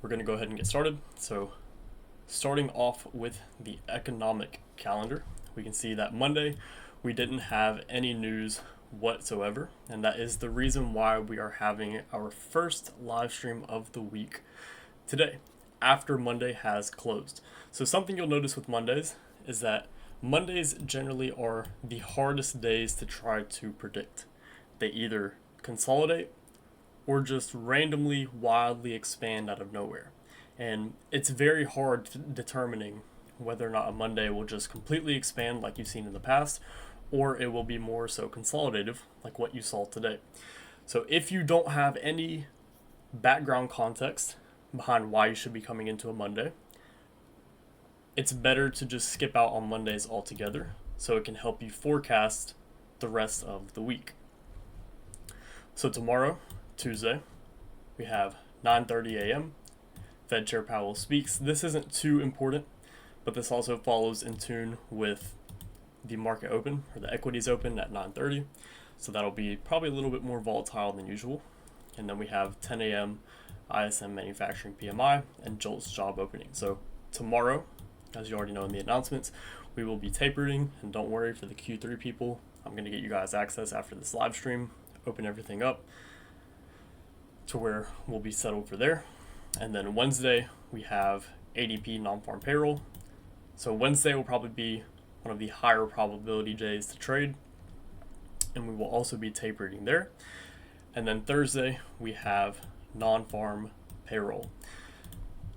we're going to go ahead and get started. So, starting off with the economic calendar, we can see that Monday we didn't have any news whatsoever, and that is the reason why we are having our first live stream of the week today, after Monday has closed. So, something you'll notice with Mondays is that Mondays generally are the hardest days to try to predict. They either consolidate or just randomly wildly expand out of nowhere. And it's very hard determining whether or not a Monday will just completely expand like you've seen in the past, or it will be more so consolidative like what you saw today. So if you don't have any background context behind why you should be coming into a Monday, it's better to just skip out on Mondays altogether so it can help you forecast the rest of the week. So tomorrow, Tuesday, we have 9:30 a.m. Fed Chair Powell speaks. This isn't too important, but this also follows in tune with the market open, or the equities open at 9:30. So that'll be probably a little bit more volatile than usual. And then we have 10 a.m. ISM Manufacturing PMI and JOLTS job opening. So tomorrow, as you already know in the announcements, we will be tapering. And don't worry for the Q3 people, I'm going to get you guys access after this live stream, open everything up to where we'll be settled for there. And then Wednesday, we have ADP non-farm payroll. So Wednesday will probably be one of the higher probability days to trade, and we will also be tapering there. And then Thursday, we have non-farm payroll.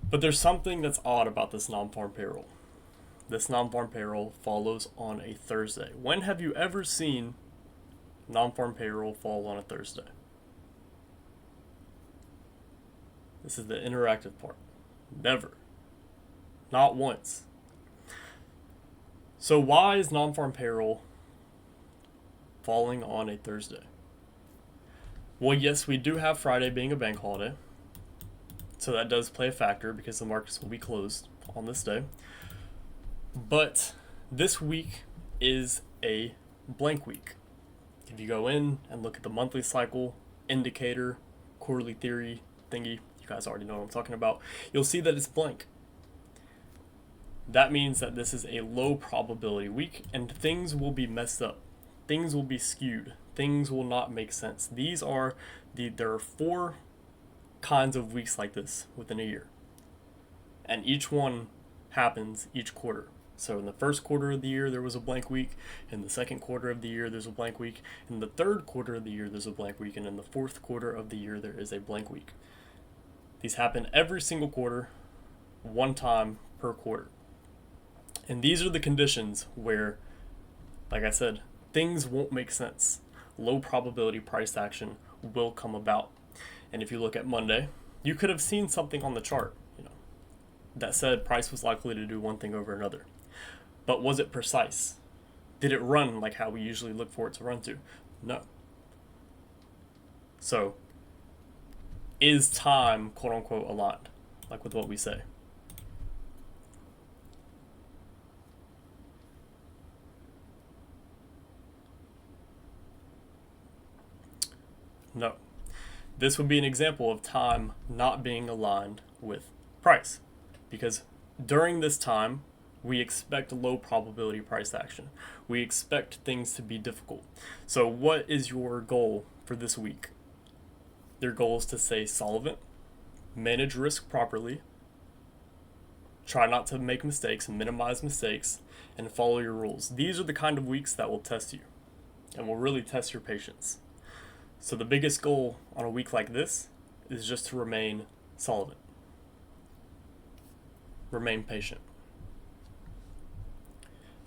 But there's something that's odd about this non-farm payroll. This non-farm payroll follows on a Thursday. When have you ever seen non-farm payroll fall on a Thursday? This is the interactive part. Never. Not once. So why is non-farm payroll falling on a Thursday? Well, yes, we do have Friday being a bank holiday. So that does play a factor because the markets will be closed on this day. But this week is a blank week. If you go in and look at the monthly cycle, indicator, quarterly theory thingy, you guys already know what I'm talking about, you'll see that it's blank. That means that this is a low probability week and things will be messed up. Things will be skewed. Things will not make sense. There are 4 kinds of weeks like this within a year. And each one happens each quarter. So in the first quarter of the year, there was a blank week. In the second quarter of the year, there's a blank week. In the third quarter of the year, there's a blank week. And in the fourth quarter of the year, there is a blank week. These happen every single quarter, one time per quarter. And these are the conditions where, like I said, things won't make sense. Low probability price action will come about. And if you look at Monday, you could have seen something on the chart, that said price was likely to do one thing over another. But was it precise? Did it run like how we usually look for it to run to? No. So, is time, quote unquote, aligned? Like with what we say. No. This would be an example of time not being aligned with price. Because during this time, we expect low probability price action. We expect things to be difficult. So what is your goal for this week? Your goal is to stay solvent, manage risk properly, try not to make mistakes and minimize mistakes, and follow your rules. These are the kind of weeks that will test you and will really test your patience. So the biggest goal on a week like this is just to remain solvent. Remain patient.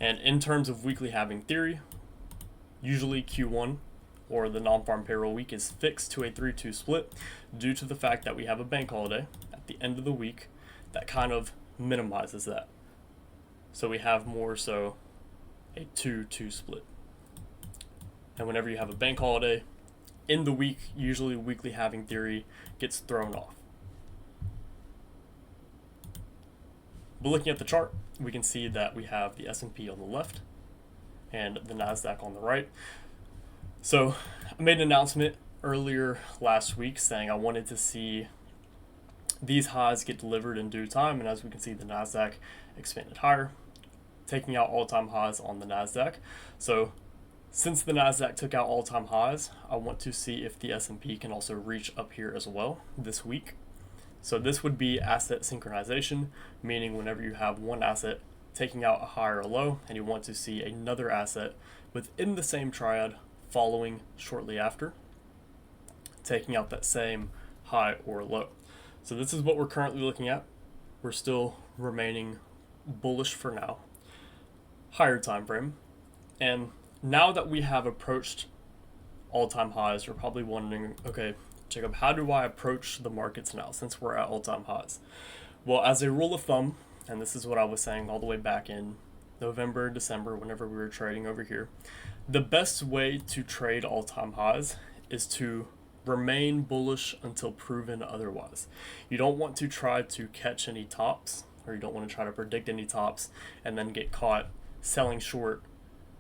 And in terms of weekly halving theory, usually Q1 or the non-farm payroll week is fixed to a 3-2 split due to the fact that we have a bank holiday at the end of the week that kind of minimizes that. So we have more so a 2-2 split. And whenever you have a bank holiday in the week, usually weekly halving theory gets thrown off. But looking at the chart, we can see that we have the S&P on the left and the NASDAQ on the right. So I made an announcement earlier last week saying I wanted to see these highs get delivered in due time, and as we can see, the NASDAQ expanded higher, taking out all-time highs on the NASDAQ. So since the NASDAQ took out all-time highs, I want to see if the S&P can also reach up here as well this week. So this would be asset synchronization, meaning whenever you have one asset taking out a high or a low, and you want to see another asset within the same triad following shortly after, taking out that same high or low. So this is what we're currently looking at. We're still remaining bullish for now. Higher time frame. And now that we have approached all-time highs, you're probably wondering, okay, Jacob, how do I approach the markets now since we're at all-time highs? Well, as a rule of thumb, and this is what I was saying all the way back in November, December, whenever we were trading over here, the best way to trade all-time highs is to remain bullish until proven otherwise. You don't want to try to catch any tops, or you don't want to try to predict any tops and then get caught selling short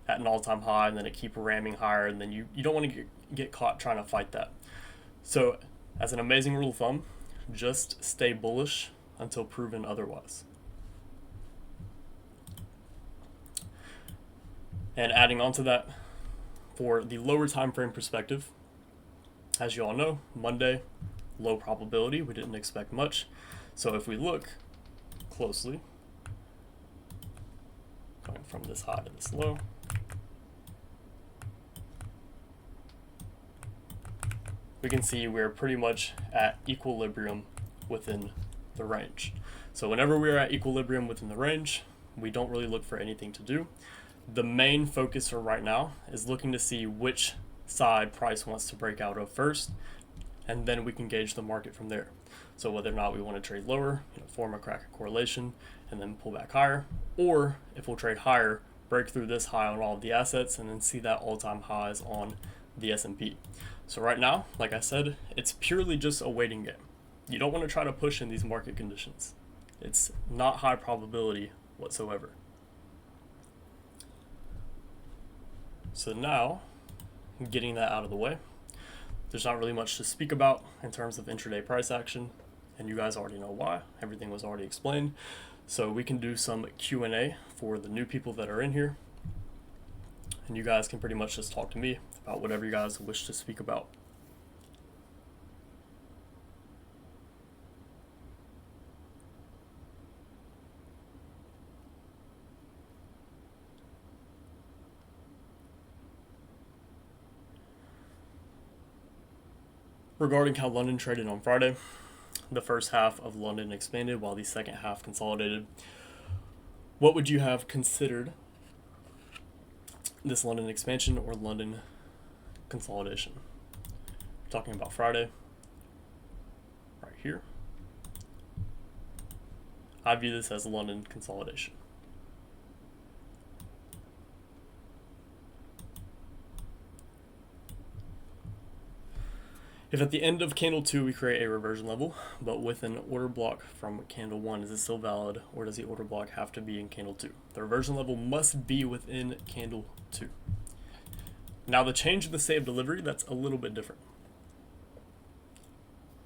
at an all-time high and then it keep ramming higher, and then you don't want to get caught trying to fight that. So as an amazing rule of thumb, just stay bullish until proven otherwise. And adding on to that, for the lower time frame perspective, as you all know, Monday, low probability, we didn't expect much. So if we look closely, going from this high to this low, we can see we're pretty much at equilibrium within the range. So whenever we're at equilibrium within the range, we don't really look for anything to do. The main focus for right now is looking to see which side price wants to break out of first, and then we can gauge the market from there. So whether or not we want to trade lower, form a crack correlation, and then pull back higher, or if we'll trade higher, break through this high on all of the assets, and then see that all-time highs on the S&P. So right now, like I said, it's purely just a waiting game. You don't want to try to push in these market conditions. It's not high probability whatsoever. So now, getting that out of the way, there's not really much to speak about in terms of intraday price action, and you guys already know why. Everything was already explained. So we can do some Q&A for the new people that are in here, and you guys can pretty much just talk to me about whatever you guys wish to speak about. Regarding how London traded on Friday, the first half of London expanded while the second half consolidated. What would you have considered this London expansion or London consolidation? Talking about Friday, right here. I view this as London consolidation. If at the end of candle 2 we create a reversion level, but with an order block from candle 1, is it still valid, or does the order block have to be in candle 2? The reversion level must be within candle 2. Now the change in the state of delivery, that's a little bit different.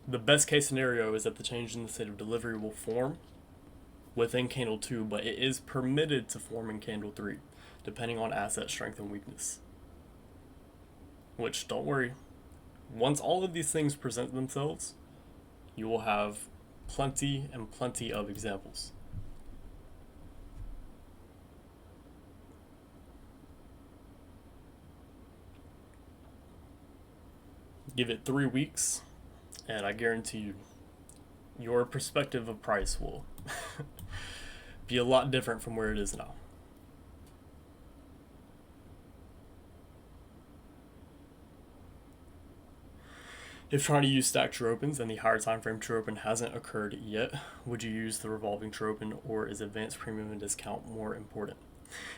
The best case scenario is that the change in the state of delivery will form within candle 2, but it is permitted to form in candle 3, depending on asset strength and weakness. Which, don't worry, once all of these things present themselves, you will have plenty and plenty of examples. Give it 3 weeks, and I guarantee you, your perspective of price will be a lot different from where it is now. If trying to use stacked true opens and the higher time frame true open hasn't occurred yet, would you use the revolving true open, or is advanced premium and discount more important?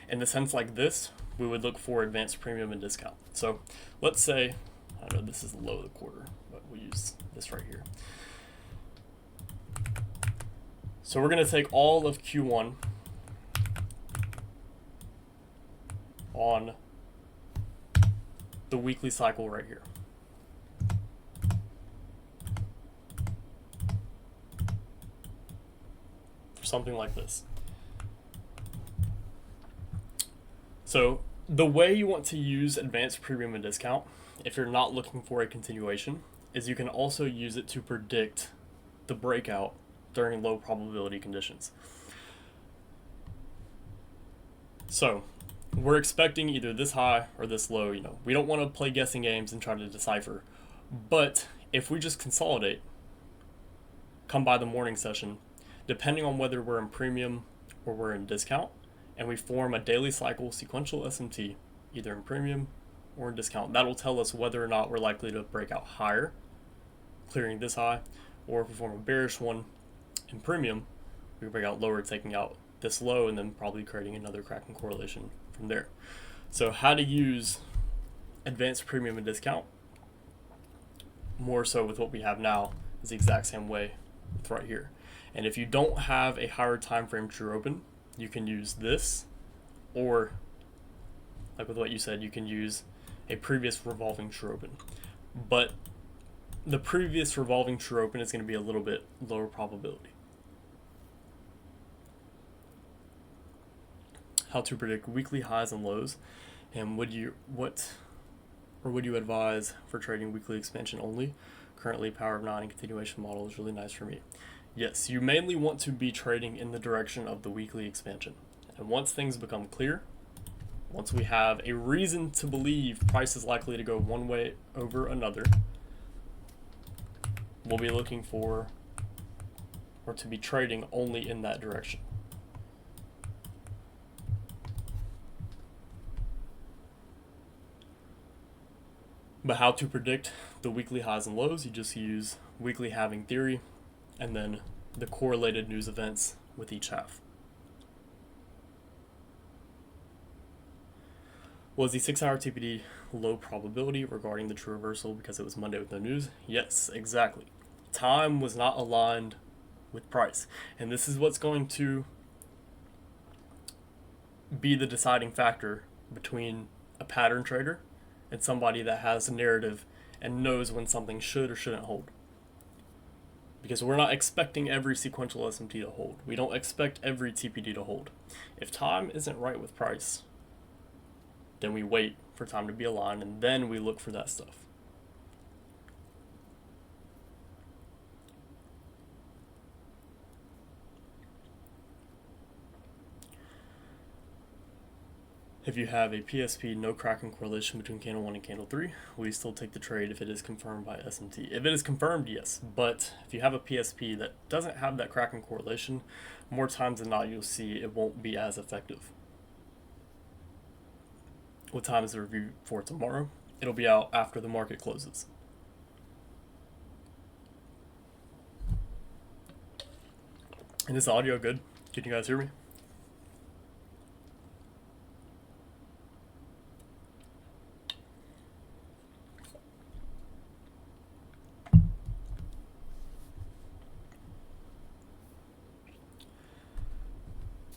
In the sense like this, we would look for advanced premium and discount. So let's say, I know this is the low of the quarter, but we'll use this right here. So we're going to take all of Q1 on the weekly cycle right here. for something like this. So the way you want to use advanced premium and discount, if you're not looking for a continuation, is you can also use it to predict the breakout during low probability conditions. So we're expecting either this high or this low. We don't want to play guessing games and try to decipher. But if we just consolidate, come by the morning session, depending on whether we're in premium or we're in discount, and we form a daily cycle sequential SMT, either in premium or in discount, that'll tell us whether or not we're likely to break out higher, clearing this high, or if we form a bearish one in premium, we break out lower, taking out this low, and then probably creating another Kraken correlation from there. So how to use advanced premium and discount, more so with what we have now, is the exact same way with right here. And if you don't have a higher time frame true open, you can use this, or like with what you said, you can use a previous revolving true open. But the previous revolving true open is going to be a little bit lower probability. How to predict weekly highs and lows, and would you advise for trading weekly expansion only? Currently, Power of 9 and continuation model is really nice for me. Yes, you mainly want to be trading in the direction of the weekly expansion. And once things become clear, once we have a reason to believe price is likely to go one way over another, we'll be looking for, or to be trading only in that direction. But how to predict the weekly highs and lows, you just use weekly halving theory and then the correlated news events with each half. Was the 6-hour TPD low probability regarding the true reversal because it was Monday with no news? Yes, exactly. Time was not aligned with price. And this is what's going to be the deciding factor between a pattern trader and somebody that has a narrative and knows when something should or shouldn't hold. Because we're not expecting every sequential SMT to hold. We don't expect every TPD to hold. If time isn't right with price, then we wait for time to be aligned and then we look for that stuff. If you have a PSP, no Kraken correlation between candle 1 and candle 3, will you still take the trade if it is confirmed by SMT? If it is confirmed, yes. But if you have a PSP that doesn't have that Kraken correlation, more times than not you'll see it won't be as effective. What time is the review for tomorrow? It'll be out after the market closes. And is the audio good? Can you guys hear me?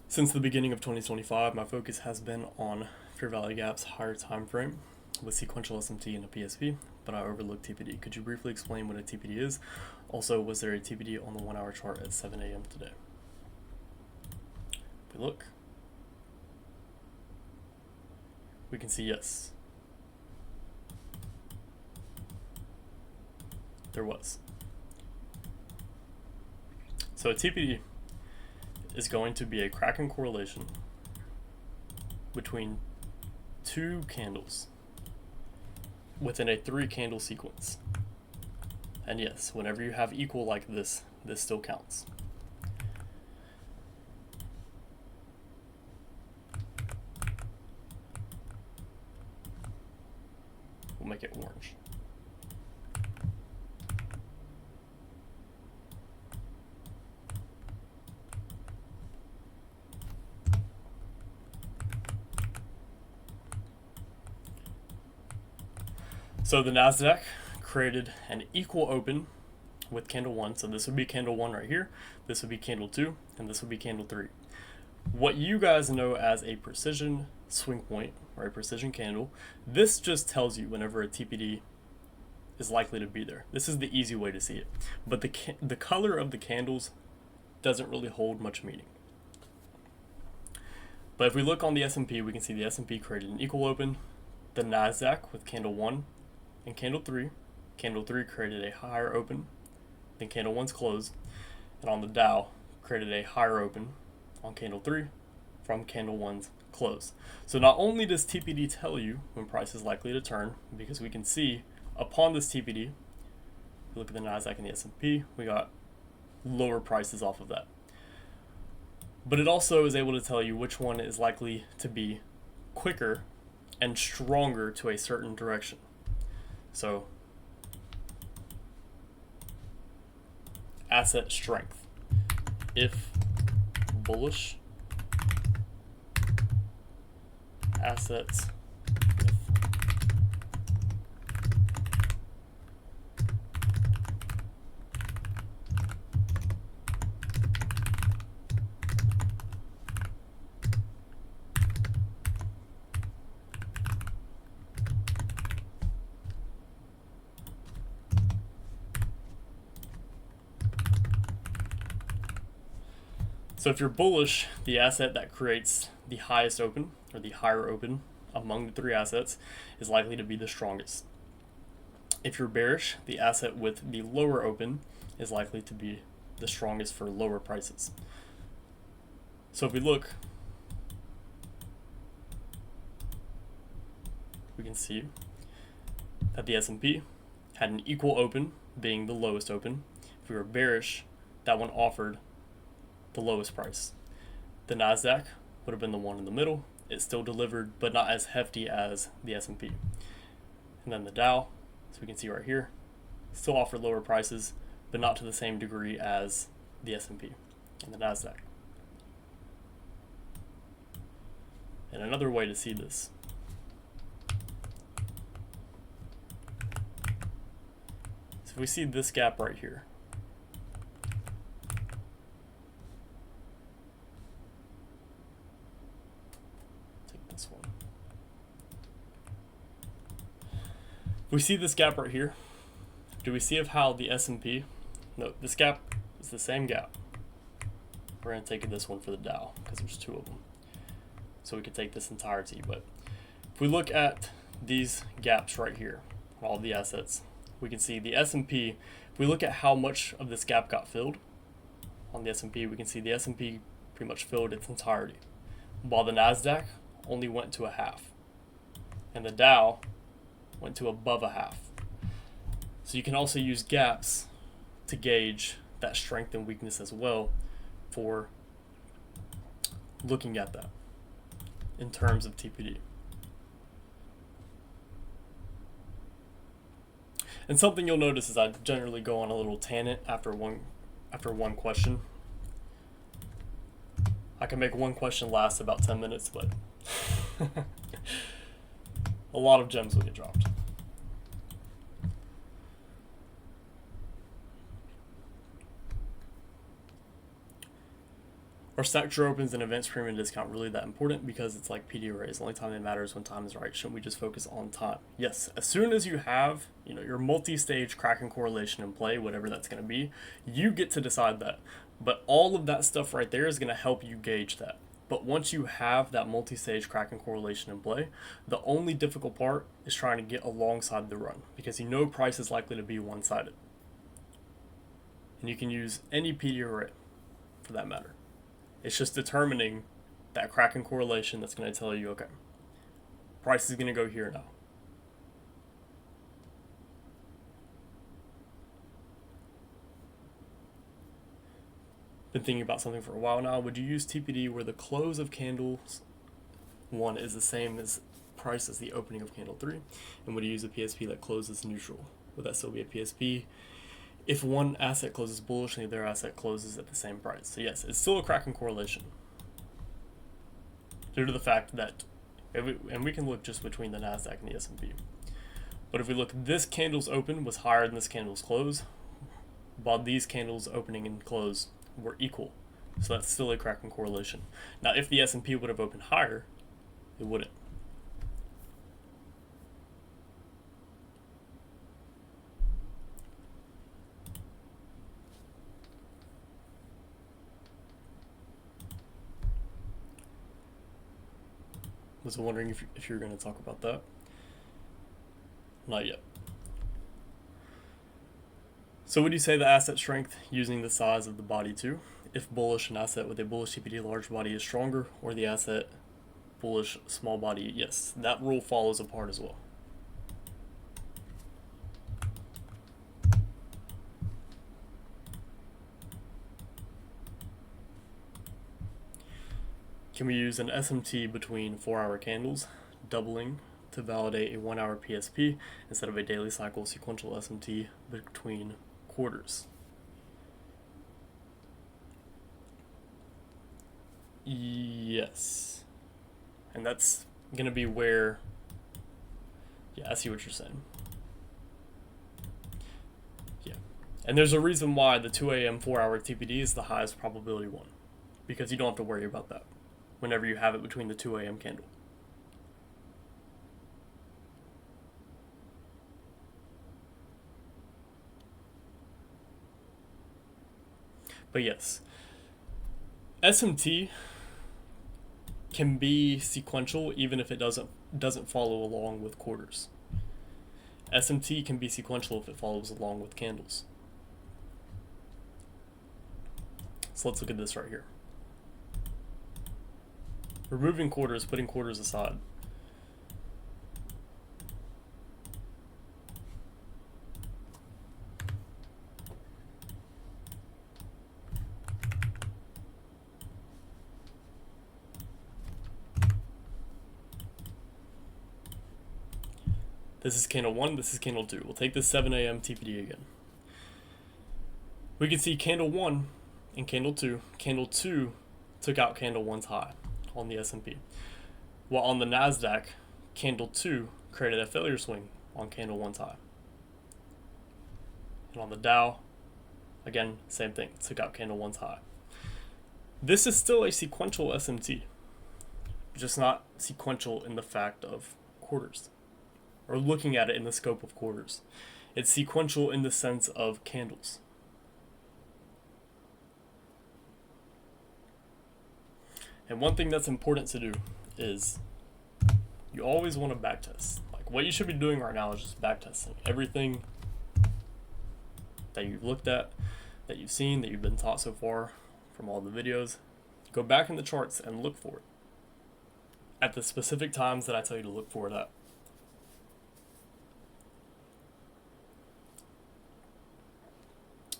Since the beginning of 2025, my focus has been on fair value gaps higher time frame with sequential SMT and a PSP, but I overlooked TPD. Could you briefly explain what a TPD is? Also, was there a TPD on the 1 hour chart at 7 a.m. today? If we look, we can see yes. There was. So a TPD is going to be a Kraken correlation between two candles within a 3-candle sequence. And yes, whenever you have equal like this, this still counts. We'll make it orange. So the NASDAQ created an equal open with candle 1. So this would be candle 1 right here. This would be candle 2, and this would be candle 3. What you guys know as a precision swing point or a precision candle, this just tells you whenever a TPD is likely to be there. This is the easy way to see it. But the color of the candles doesn't really hold much meaning. But if we look on the S&P, we can see the S&P created an equal open. The NASDAQ with candle 1 and candle 3. Candle 3 created a higher open than candle 1's close. And on the Dow, created a higher open on candle 3 from candle 1's close. So not only does TPD tell you when price is likely to turn, because we can see upon this TPD, look at the NASDAQ and the S&P, we got lower prices off of that. But it also is able to tell you which one is likely to be quicker and stronger to a certain direction. So, asset strength. If bullish, assets with So if you're bullish, the asset that creates the highest open or the higher open among the three assets is likely to be the strongest. If you're bearish, the asset with the lower open is likely to be the strongest for lower prices. So if we look, we can see that the S&P had an equal open, being the lowest open. If we were bearish, that one offered the lowest price. The NASDAQ would have been the one in the middle. It still delivered, but not as hefty as the S&P. And then the Dow, so we can see right here, still offered lower prices, but not to the same degree as the S&P and the NASDAQ. And another way to see this, so if we see this gap right here, we see this gap right here. Do we see of how the S&P, no, this gap is the same gap. We're going to take this one for the Dow because there's two of them. So we could take this entirety. But if we look at these gaps right here, all the assets, we can see the S&P, if we look at how much of this gap got filled on the S&P, we can see the S&P pretty much filled its entirety, while the NASDAQ only went to a half. And the Dow went to above a half. So you can also use gaps to gauge that strength and weakness as well for looking at that in terms of TPD. And something you'll notice is I generally go on a little tangent after one question. I can make one question last about 10 minutes, but a lot of gems will get dropped. Are sector opens and events premium discount really that important? Because it's like PD arrays. The only time they matter is when time is right. Shouldn't we just focus on time? Yes. As soon as you have, your multi-stage Kraken correlation in play, whatever that's going to be, you get to decide that. But all of that stuff right there is going to help you gauge that. But once you have that multi-stage Kraken correlation in play, the only difficult part is trying to get alongside the run, because price is likely to be one-sided. And you can use any PD array for that matter. It's just determining that Kraken correlation that's going to tell you, okay, price is going to go here now. Been thinking about something for a while now. Would you use TPD where the close of candles 1 is the same as price as the opening of candle 3? And would you use a PSP that closes neutral? Would that still be a PSP if one asset closes bullish and the other asset closes at the same price? So yes, it's still a Kraken correlation due to the fact that, and we can look just between the NASDAQ and the S&P. But if we look, this candle's open was higher than this candle's close, while these candles opening and close were equal. So that's still a Kraken correlation. Now, if the S&P would have opened higher, it wouldn't. Was wondering if you're going to talk about that. Not yet. So would you say the asset strength using the size of the body too? If bullish, an asset with a bullish TPD large body is stronger, or the asset bullish small body? Yes, that rule follows apart as well. Can we use an SMT between 4-hour candles, doubling to validate a 1-hour PSP instead of a daily cycle sequential SMT between quarters? Yes. And that's going to be where, yeah, I see what you're saying. Yeah. And there's a reason why the 2 a.m. 4-hour TPD is the highest probability one, because you don't have to worry about that whenever you have it between the 2 a.m. candle. But yes, SMT can be sequential even if it doesn't follow along with quarters. SMT can be sequential if it follows along with candles. So let's look at this right here. Removing quarters, putting quarters aside. This is candle 1, this is candle 2. We'll take this 7 a.m. TPD again. We can see candle 1 and candle 2. Candle 2 took out candle 1's high on the S&P. While on the NASDAQ, candle 2 created a failure swing on candle 1's high. And on the Dow, again, same thing, took out candle 1's high. This is still a sequential SMT, just not sequential in the fact of quarters, or looking at it in the scope of quarters. It's sequential in the sense of candles. And one thing that's important to do is you always want to backtest. Like what you should be doing right now is just backtesting everything that you've looked at, that you've seen, that you've been taught so far from all the videos. Go back in the charts and look for it at the specific times that I tell you to look for it at.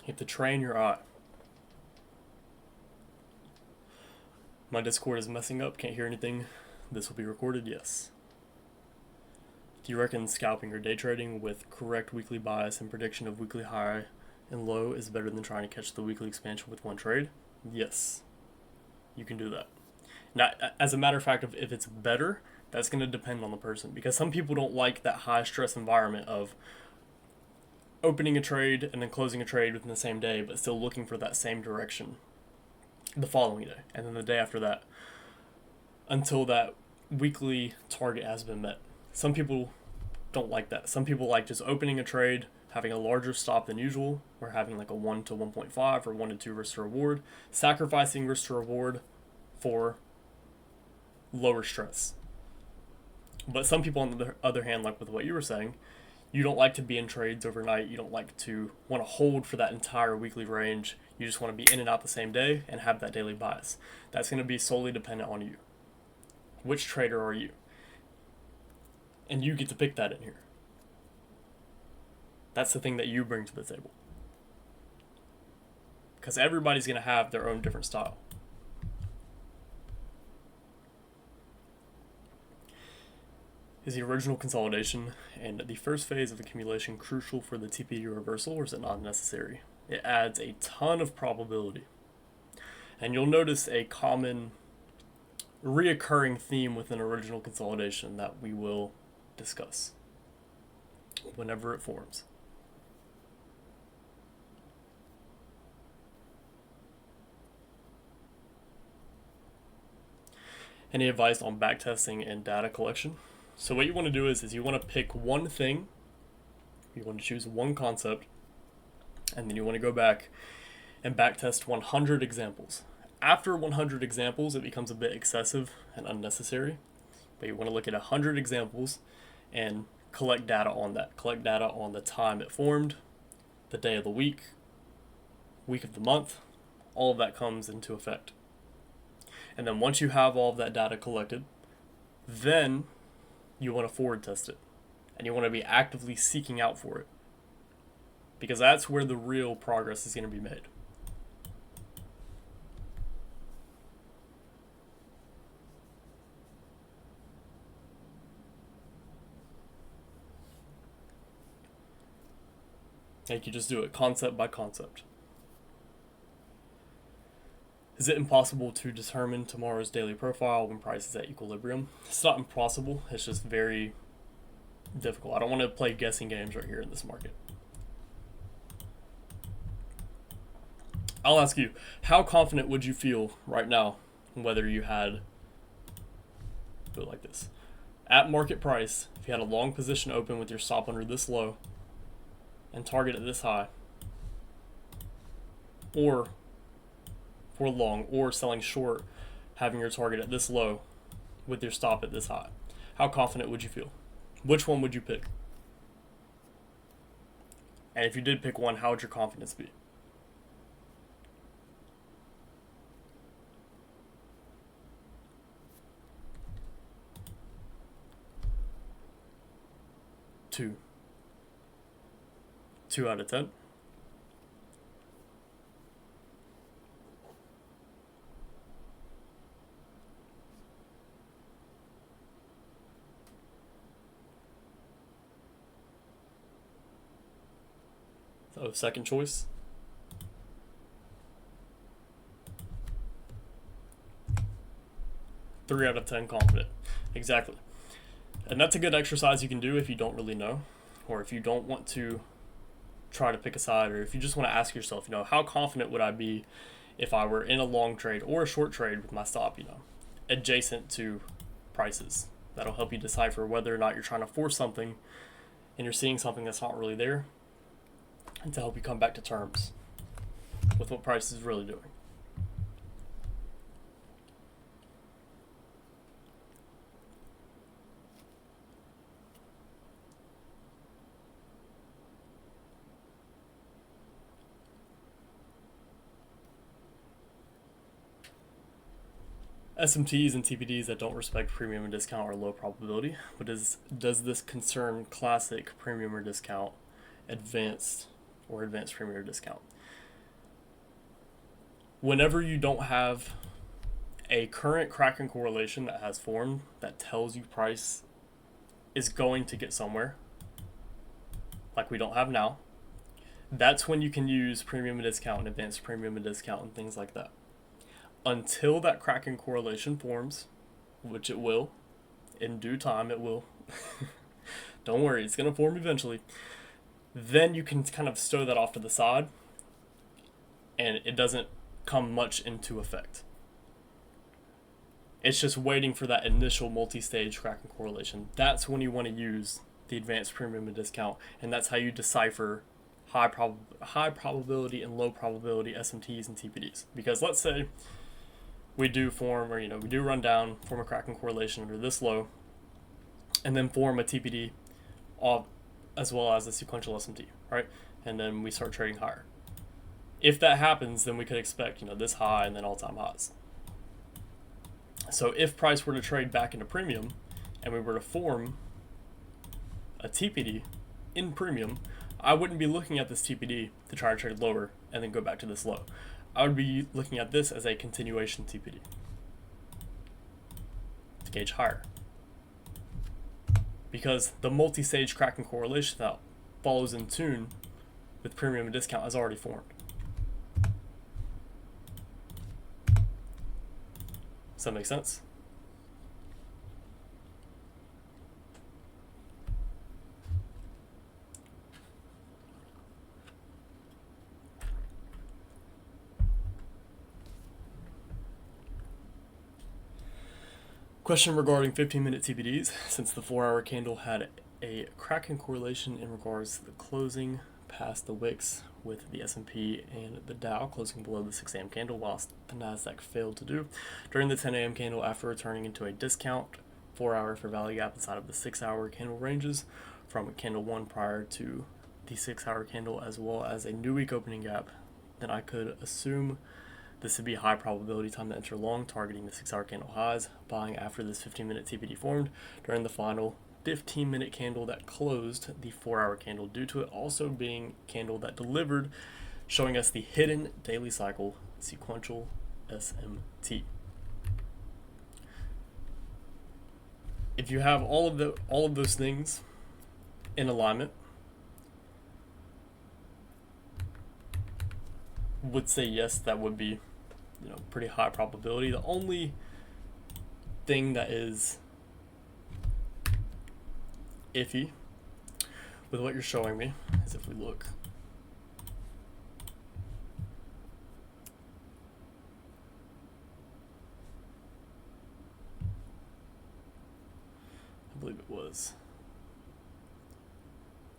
You have to train your eye. My Discord is messing up, can't hear anything. This will be recorded, yes. Do you reckon scalping or day trading with correct weekly bias and prediction of weekly high and low is better than trying to catch the weekly expansion with one trade? Yes, you can do that. Now, as a matter of fact, if it's better, that's going to depend on the person, because some people don't like that high stress environment of opening a trade and then closing a trade within the same day, but still looking for that same direction the following day, and then the day after that, until that weekly target has been met. Some people don't like that. Some people like just opening a trade, having a larger stop than usual, or having like a 1 to 1.5 or 1 to 2 risk to reward, sacrificing risk to reward for lower stress. But some people, on the other hand, like with what you were saying, you don't like to be in trades overnight. You don't like to want to hold for that entire weekly range. You just want to be in and out the same day and have that daily bias. That's going to be solely dependent on you. Which trader are you? And you get to pick that in here. That's the thing that you bring to the table. Because everybody's going to have their own different style. Is the original consolidation and the first phase of accumulation crucial for the TPD reversal, or is it not necessary? It adds a ton of probability. And you'll notice a common reoccurring theme within original consolidation that we will discuss whenever it forms. Any advice on backtesting and data collection? So what you want to do is you want to pick one thing, you want to choose one concept, and then you want to go back and backtest 100 examples. After 100 examples, it becomes a bit excessive and unnecessary. but you want to look at 100 examples and collect data on that. Collect data on the time it formed, the day of the week of the month, all of that comes into effect. And then once you have all of that data collected, then you want to forward test it. And you want to be actively seeking out for it. Because that's where the real progress is going to be made. Like you just do it concept by concept. Is it impossible to determine tomorrow's daily profile when price is at equilibrium? It's not impossible, it's just very difficult. I don't want to play guessing games right here in this market. I'll ask you, how confident would you feel right now whether you had, do it like this, at market price, if you had a long position open with your stop under this low and target at this high, or for long, or selling short, having your target at this low with your stop at this high, how confident would you feel? Which one would you pick? And if you did pick one, how would your confidence be? Two. 2 out of 10. So second choice. Three out of 10 confident. Exactly. And that's a good exercise you can do if you don't really know, or if you don't want to try to pick a side, or if you just want to ask yourself, how confident would I be if I were in a long trade or a short trade with my stop, adjacent to prices. That'll help you decipher whether or not you're trying to force something and you're seeing something that's not really there, and to help you come back to terms with what price is really doing. SMTs and TPDs that don't respect premium and discount are low probability, but does this concern classic premium or discount, advanced premium or discount? Whenever you don't have a current Kraken correlation that has formed that tells you price is going to get somewhere, like we don't have now, that's when you can use premium and discount and advanced premium and discount and things like that. Until that Kraken correlation forms, which it will, in due time it will. Don't worry, it's going to form eventually. Then you can kind of stow that off to the side, and it doesn't come much into effect. It's just waiting for that initial multi-stage Kraken correlation. That's when you want to use the advanced premium and discount, and that's how you decipher high probability and low probability SMTs and TPDs. Because let's say we do form, or we do run down, form a Kraken correlation under this low, and then form a TPD as well as a sequential SMT, right? And then we start trading higher. If that happens, then we could expect, this high and then all-time highs. So if price were to trade back into premium, and we were to form a TPD in premium, I wouldn't be looking at this TPD to try to trade lower and then go back to this low. I would be looking at this as a continuation TPD to gauge higher. Because the multi-stage Kraken correlation that follows in tune with premium and discount has already formed. Does that make sense? Question regarding 15-minute TPDs. Since the 4-hour candle had a Kraken correlation in regards to the closing past the wicks with the S&P and the Dow closing below the 6 a.m. candle, whilst the Nasdaq failed to do during the 10 a.m. candle after returning into a discount 4 hour fair value gap inside of the 6 hour candle ranges from candle 1 prior to the 6 hour candle, as well as a new week opening gap, then I could assume this would be a high probability time to enter long, targeting the 6 hour candle highs, buying after this 15-minute TPD formed during the final 15-minute candle that closed the 4 hour candle, due to it also being a candle that delivered, showing us the hidden daily cycle sequential SMT. If you have all of those things in alignment, would say yes, that would be, pretty high probability. The only thing that is iffy with what you're showing me is if we look I believe it was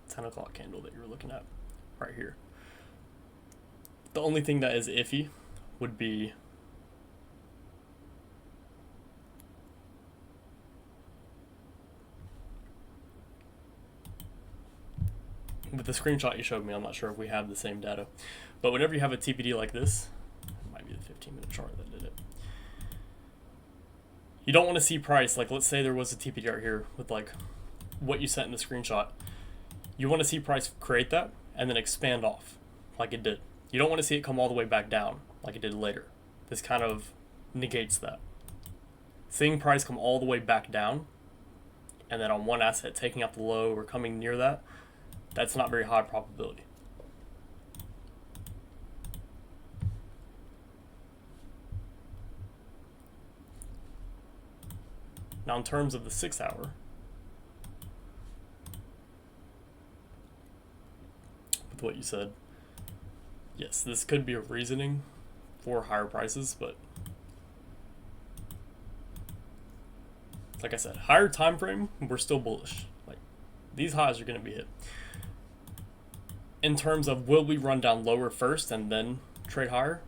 10 o'clock candle that you were looking at right here. The only thing that is iffy would be with the screenshot you showed me. I'm not sure if we have the same data, but whenever you have a TPD like this, it might be the 15-minute chart that did it. You don't want to see price, like let's say there was a TPD right here with like what you sent in the screenshot. You want to see price create that and then expand off like it did. You don't want to see it come all the way back down like it did later. This kind of negates that. Seeing price come all the way back down and then on one asset taking out the low or coming near that, that's not very high probability. Now in terms of the 6 hour, with what you said, yes, this could be a reasoning for higher prices, but like I said, higher time frame, we're still bullish. Like these highs are going to be hit. In terms of will we run down lower first and then trade higher,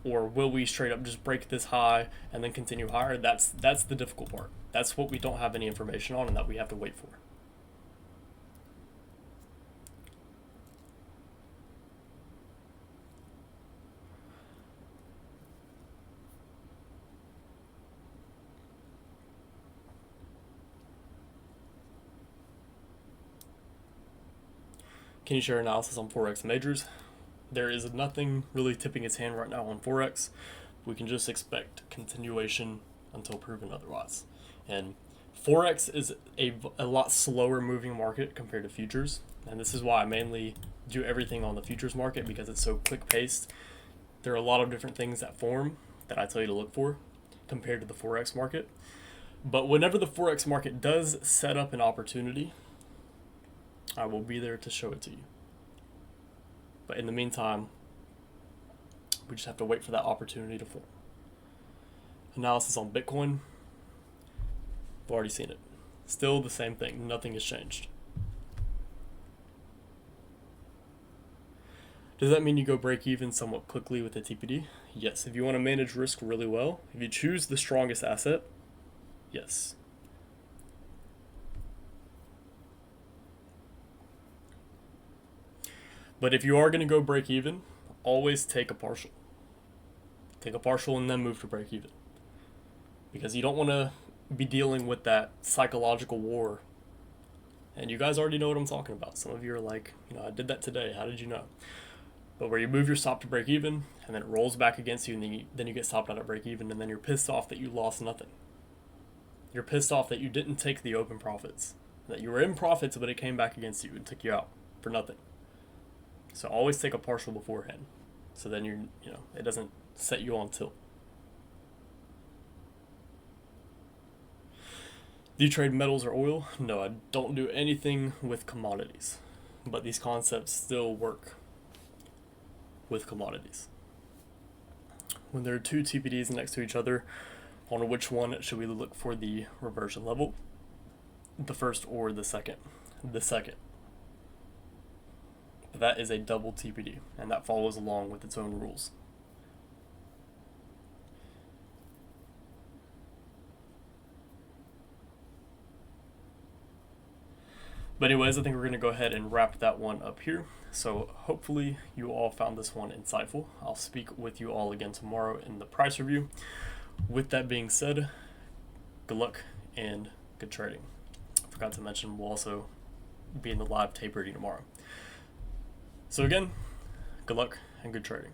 or will we straight up just break this high and then continue higher? That's the difficult part. That's what we don't have any information on and that we have to wait for. Can you share analysis on Forex majors? There is nothing really tipping its hand right now on Forex. We can just expect continuation until proven otherwise. And Forex is a lot slower moving market compared to futures. And this is why I mainly do everything on the futures market, because it's so quick paced. There are a lot of different things that form that I tell you to look for compared to the Forex market. But whenever the Forex market does set up an opportunity, I will be there to show it to you. But in the meantime, we just have to wait for that opportunity to form. Analysis on Bitcoin. I've already seen it. Still the same thing. Nothing has changed. Does that mean you go break even somewhat quickly with the TPD? Yes. If you want to manage risk really well, if you choose the strongest asset, yes. But if you are going to go break even, always take a partial. Take a partial and then move to break even. Because you don't want to be dealing with that psychological war. And you guys already know what I'm talking about. Some of you are like, I did that today. How did you know? But where you move your stop to break even, and then it rolls back against you, and then you get stopped out at break even, and then you're pissed off that you lost nothing. You're pissed off that you didn't take the open profits. That you were in profits, but it came back against you and took you out for nothing. So always take a partial beforehand. So then it doesn't set you on tilt. Do you trade metals or oil? No, I don't do anything with commodities. But these concepts still work with commodities. When there are two TPDs next to each other, on which one should we look for the reversion level? The first or the second? The second. That is a double TPD, and that follows along with its own rules. But anyways, I think we're going to go ahead and wrap that one up here. So hopefully you all found this one insightful. I'll speak with you all again tomorrow in the price review. With that being said, good luck and good trading. I forgot to mention we'll also be in the live tape reading tomorrow. So again, good luck and good trading.